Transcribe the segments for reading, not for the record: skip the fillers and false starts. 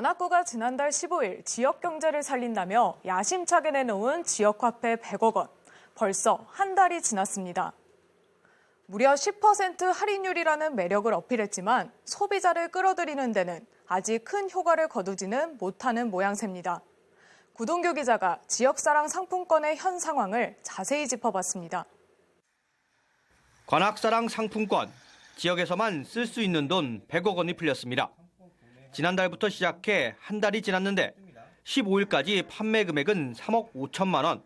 관악구가 지난달 15일 지역 경제를 살린다며 야심차게 내놓은 지역화폐 100억 원. 벌써 한 달이 지났습니다. 무려 10% 할인율이라는 매력을 어필했지만 소비자를 끌어들이는 데는 아직 큰 효과를 거두지는 못하는 모양새입니다. 구동규 기자가 지역사랑 상품권의 현 상황을 자세히 짚어봤습니다. 관악사랑 상품권, 지역에서만 쓸 수 있는 돈 100억 원이 풀렸습니다. 지난달부터 시작해 한 달이 지났는데 15일까지 판매 금액은 3억 5천만 원.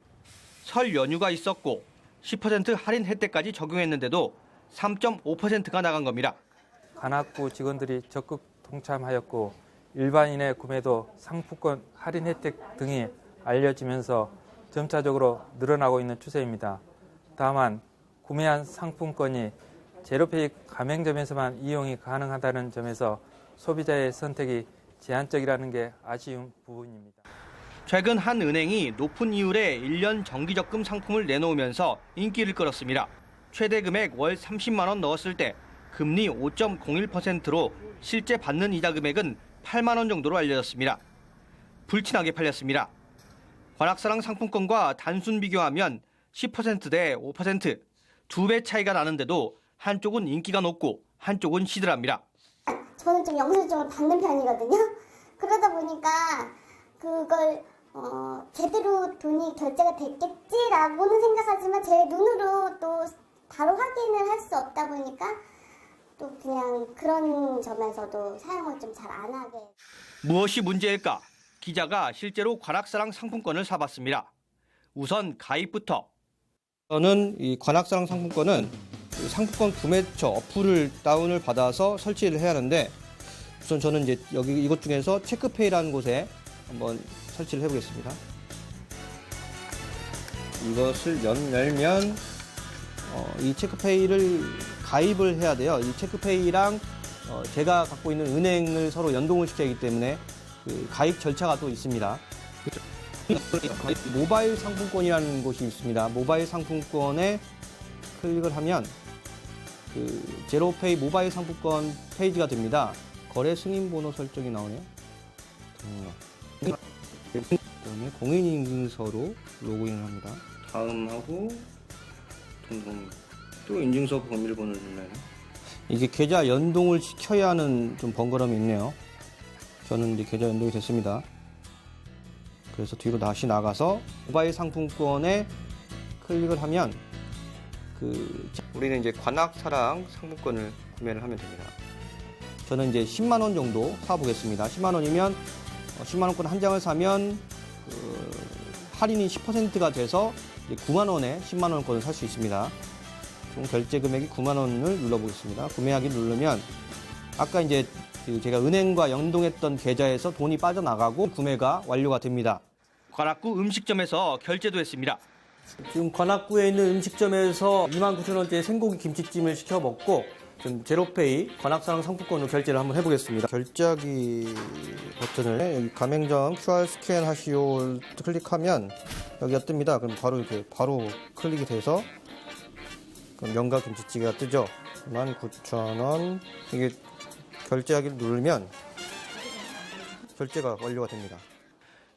설 연휴가 있었고 10% 할인 혜택까지 적용했는데도 3.5%가 나간 겁니다. 관악구 직원들이 적극 동참하였고 일반인의 구매도 상품권 할인 혜택 등이 알려지면서 점차적으로 늘어나고 있는 추세입니다. 다만 구매한 상품권이 제로페이 가맹점에서만 이용이 가능하다는 점에서 소비자의 선택이 제한적이라는 게 아쉬운 부분입니다. 최근 한 은행이 높은 이율의 1년 정기적금 상품을 내놓으면서 인기를 끌었습니다. 최대 금액 월 30만 원 넣었을 때 금리 5.01%로 실제 받는 이자 금액은 8만 원 정도로 알려졌습니다. 불친하게 팔렸습니다. 관악사랑 상품권과 단순 비교하면 10%대 5%, 2배 차이가 나는데도 한쪽은 인기가 높고 한쪽은 시들합니다. 저는 좀 영수증을 받는 편이거든요. 그러다 보니까 그걸 제대로 돈이 결제가 됐겠지라고는 생각하지만 제 눈으로 또 바로 확인을 할 수 없다 보니까 또 그냥 그런 점에서도 사용을 좀 잘 안 하게. 무엇이 문제일까? 기자가 실제로 관악사랑 상품권을 사봤습니다. 우선 가입부터. 저는 이 관악사랑 상품권은 상품권 구매처 어플을 다운을 받아서 설치를 해야 하는데 우선 저는 이제 여기 이것 중에서 체크페이라는 곳에 한번 설치를 해보겠습니다. 이것을 열면 이 체크페이를 가입을 해야 돼요. 이 체크페이랑 제가 갖고 있는 은행을 서로 연동을 시켜야 하기 때문에 그 가입 절차가 또 있습니다. 모바일 상품권이라는 곳이 있습니다. 모바일 상품권에 클릭을 하면 그 제로페이 모바일 상품권 페이지가 됩니다. 거래 승인 번호 설정이 나오네요. 그다음에 공인인증서로 로그인을 합니다. 다음하고 또 인증서 비밀번호를 넣나요? 이게 계좌 연동을 시켜야 하는 좀 번거로움이 있네요. 저는 이제 계좌 연동이 됐습니다. 그래서 뒤로 다시 나가서 모바일 상품권에 클릭을 하면 우리는 이제 관악사랑 상품권을 구매를 하면 됩니다. 저는 이제 10만 원 정도 사보겠습니다. 10만 원이면 10만 원권 한 장을 사면 할인이 10%가 돼서 이제 9만 원에 10만 원권을 살 수 있습니다. 총 결제 금액이 9만 원을 눌러보겠습니다. 구매하기 누르면 아까 이제 제가 은행과 연동했던 계좌에서 돈이 빠져나가고 구매가 완료가 됩니다. 관악구 음식점에서 결제도 했습니다. 지금 관악구에 있는 음식점에서 29,000원짜리 생고기 김치찜을 시켜 먹고 지금 제로페이 관악사랑 상품권으로 결제를 한번 해보겠습니다. 결제하기 버튼을 여기 가맹점 QR 스캔 하시오 클릭하면 여기가 뜹니다. 그럼 바로 이렇게 바로 클릭이 돼서 면과 김치찌개가 뜨죠. 19,000원. 이게 결제하기를 누르면 결제가 완료가 됩니다.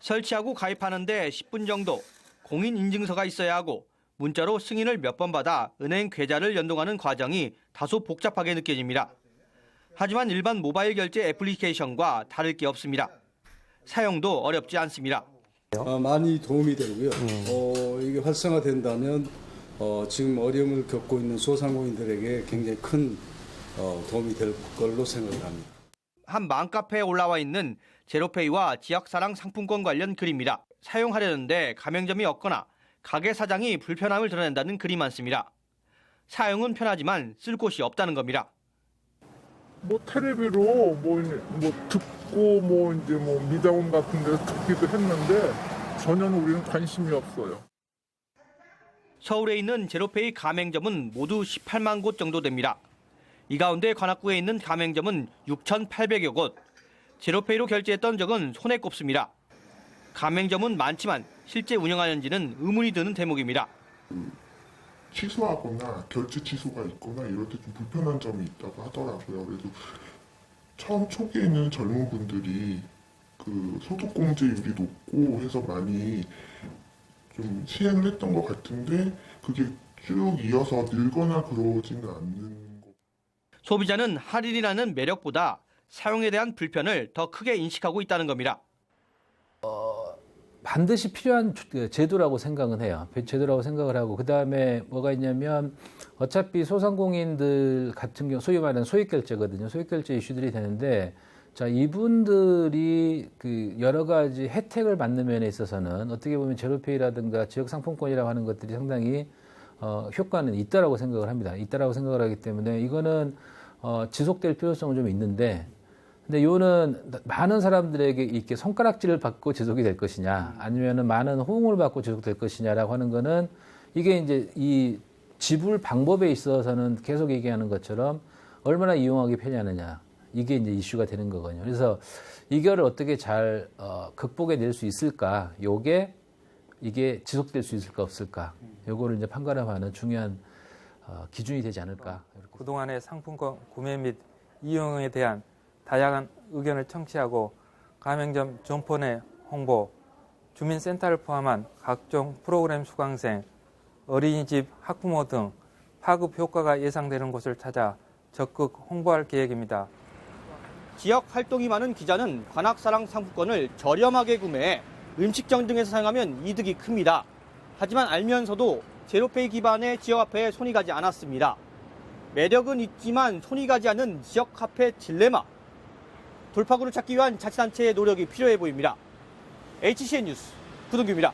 설치하고 가입하는데 10분 정도. 공인인증서가 있어야 하고 문자로 승인을 몇 번 받아 은행 계좌를 연동하는 과정이 다소 복잡하게 느껴집니다. 하지만 일반 모바일 결제 애플리케이션과 다를 게 없습니다. 사용도 어렵지 않습니다. 많이 도움이 되고요. 이게 활성화된다면 지금 어려움을 겪고 있는 소상공인들에게 굉장히 큰 도움이 될 걸로 생각을 합니다. 한 맘카페에 올라와 있는 제로페이와 지역사랑 상품권 관련 글입니다. 사용하려는데 가맹점이 없거나 가게 사장이 불편함을 드러낸다는 글이 많습니다. 사용은 편하지만 쓸 곳이 없다는 겁니다. 텔레비로 듣고 이제 미다운 같은 데서 듣기도 했는데 전혀 우리는 관심이 없어요. 서울에 있는 제로페이 가맹점은 모두 18만 곳 정도 됩니다. 이 가운데 관악구에 있는 가맹점은 6,800여 곳. 제로페이로 결제했던 적은 손에 꼽습니다. 가맹점은 많지만 실제 운영하는지는 의문이 드는 대목입니다. 취소하거나 결제 취소가 있거나 이럴 때 좀 불편한 점이 있다고 하더라고요. 그래도 처음 초기에는 젊은 분들이 그 소득공제율이 높고 해서 많이 좀 시행을 했던 것 같은데 그게 쭉 이어서 늘거나 그러지는 않는 것. 소비자는 할인이라는 매력보다 사용에 대한 불편을 더 크게 인식하고 있다는 겁니다. 반드시 필요한 제도라고 생각은 해요. 제도라고 생각을 하고 그다음에 뭐가 있냐면 어차피 소상공인들 같은 경우 소위 말하는 소액결제거든요. 소액결제 이슈들이 되는데 자 이분들이 그 여러 가지 혜택을 받는 면에 있어서는 어떻게 보면 제로페이라든가 지역 상품권이라고 하는 것들이 상당히 효과는 있다라고 생각을 합니다. 있다라고 생각을 하기 때문에 이거는 지속될 필요성은 좀 있는데 근데 요는 많은 사람들에게 이렇게 손가락질을 받고 지속이 될 것이냐 아니면은 많은 호응을 받고 지속될 것이냐라고 하는 거는 이게 이제 이 지불 방법에 있어서는 계속 얘기하는 것처럼 얼마나 이용하기 편리하느냐 이게 이제 이슈가 되는 거거든요. 그래서 이거를 어떻게 잘 극복해 낼 수 있을까 이게 지속될 수 있을까 없을까 요거를 이제 판가름하는 중요한 기준이 되지 않을까. 그동안의 상품권 구매 및 이용에 대한 다양한 의견을 청취하고 가맹점 점포 내 홍보, 주민센터를 포함한 각종 프로그램 수강생, 어린이집 학부모 등 파급 효과가 예상되는 곳을 찾아 적극 홍보할 계획입니다. 지역 활동이 많은 기자는 관악사랑 상품권을 저렴하게 구매해 음식점 등에서 사용하면 이득이 큽니다. 하지만 알면서도 제로페이 기반의 지역화폐에 손이 가지 않았습니다. 매력은 있지만 손이 가지 않는 지역화폐 딜레마. 돌파구를 찾기 위한 자치단체의 노력이 필요해 보입니다. HCN 뉴스 구동규입니다.